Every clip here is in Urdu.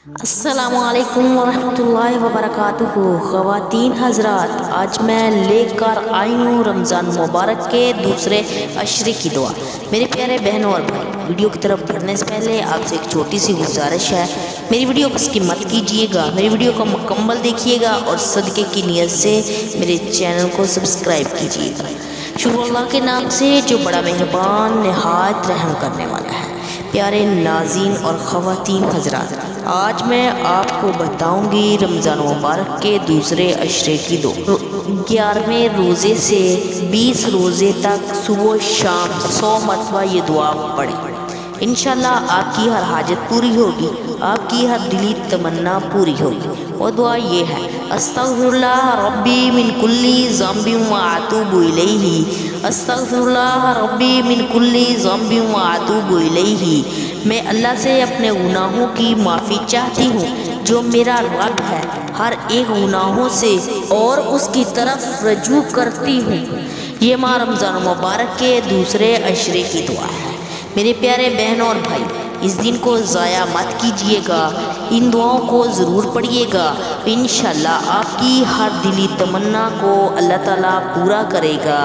السلام علیکم ورحمۃ اللہ وبرکاتہ۔ خواتین حضرات، آج میں لے کر آئی ہوں رمضان مبارک کے دوسرے عشرے کی دعا۔ میرے پیارے بہنوں اور بھائی، ویڈیو کی طرف بڑھنے سے پہلے آپ سے ایک چھوٹی سی گزارش ہے، میری ویڈیو کو سکپ مت کیجیے گا، میری ویڈیو کو مکمل دیکھیے گا اور صدقے کی نیت سے میرے چینل کو سبسکرائب کیجیے گا۔ شروع اللہ کے نام سے جو بڑا مہربان نہایت رحم کرنے والا ہے۔ پیارے ناظرین اور خواتین حضرات، آج میں آپ کو بتاؤں گی رمضان مبارک کے دوسرے عشرے کی دعا۔ 11ویں روزے سے 20 روزے تک صبح و شام 100 مرتبہ یہ دعا پڑھیں، انشاءاللہ آپ کی ہر حاجت پوری ہوگی، آپ کی ہر دلی تمنا پوری ہوگی۔ وہ دعا یہ ہے: استغفر اللہ ربی من کل ذنب واتوب الیہ، استغفر اللہ ربی من کل ذنب واتوب الیہ۔ میں اللہ سے اپنے گناہوں کی معافی چاہتی ہوں جو میرا رب ہے، ہر ایک گناہوں سے، اور اس کی طرف رجوع کرتی ہوں۔ یہ ماہ رمضان مبارک کے دوسرے عشرے کی دعا ہے۔ میرے پیارے بہنوں اور بھائی، اس دن کو ضائع مت کیجیے گا، ان دعاؤں کو ضرور پڑھیے گا، انشاءاللہ آپ کی ہر دلی تمنا کو اللہ تعالیٰ پورا کرے گا۔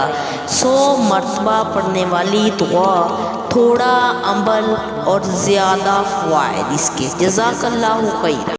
100 مرتبہ پڑھنے والی دعا، تھوڑا عمل اور زیادہ فوائد اس کے۔ جزاک اللہ خیر۔